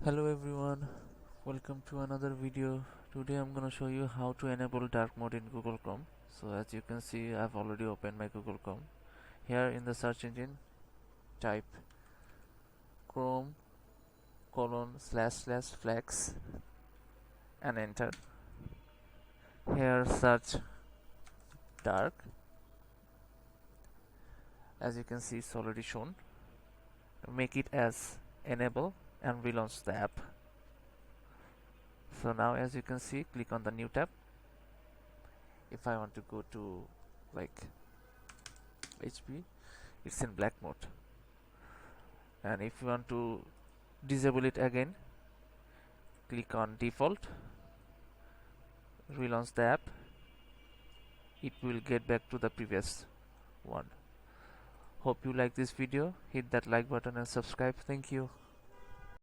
Hello everyone, welcome to another video. Today I'm gonna show you how to enable dark mode in Google Chrome. So as you can see, I've already opened my Google Chrome. Here in the search engine, type chrome //flex and enter. Here search dark. As you can see, it's already shown. Make it as enable and relaunch the app. So now as you can see, click on the new tab. If I want to go to like HP, it's in black mode, and if you want to disable it again, click on default, relaunch the app, it will get back to the previous one. Hope you like this video. Hit that like button and subscribe. Thank you.